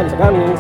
bisa gamis.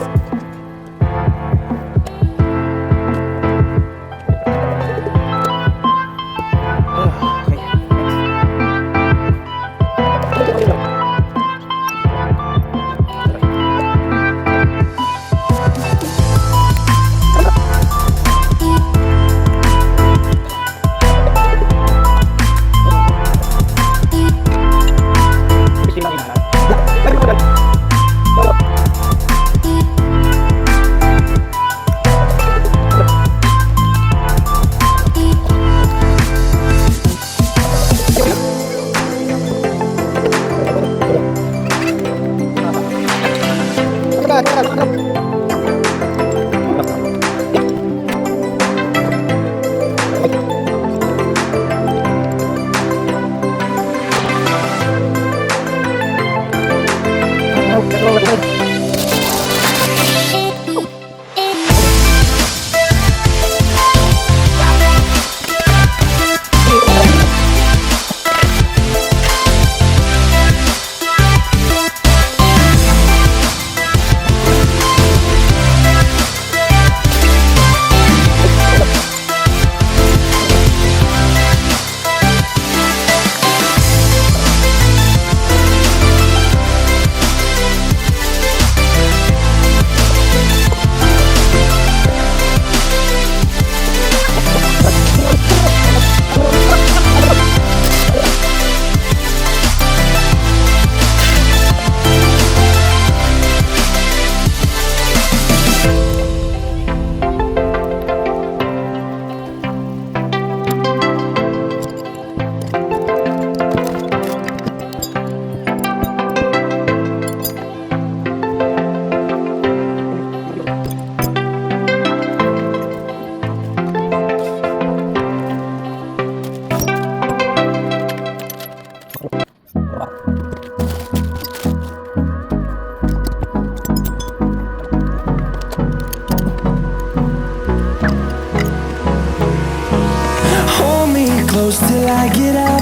Close till I get up.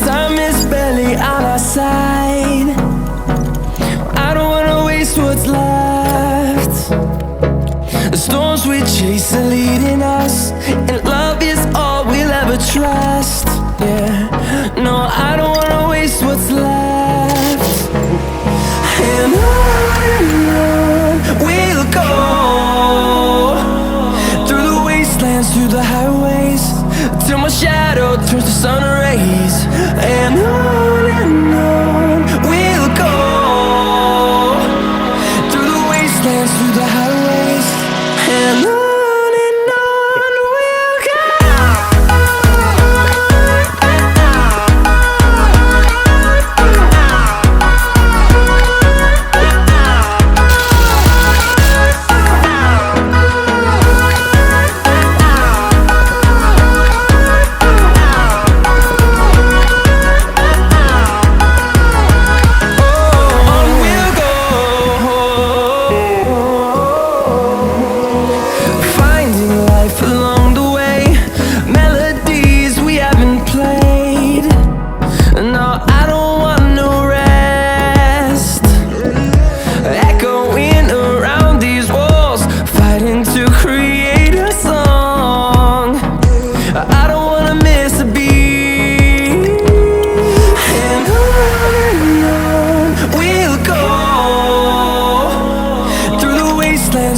Time is barely on our side. I don't wanna waste what's left. The storms we chase are leading us, and love is all we'll ever trust. Yeah, no, I don't wanna waste what's left. And on we'll go, through the wastelands, through the highways, till my shadow turns to sun rays. And on we'll go, through the wastelands, through the highways, and on we'll go.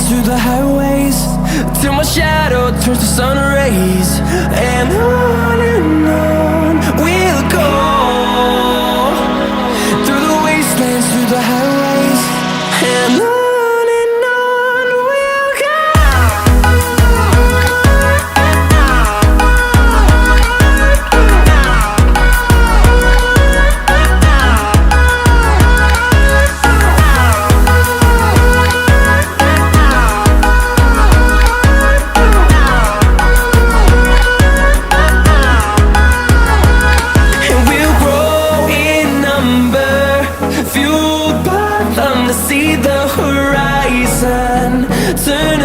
Through the highways, till my shadow turns to sun rays. And on we'll go, through the wastelands, through the highways, and on we'll go. See the horizon, turn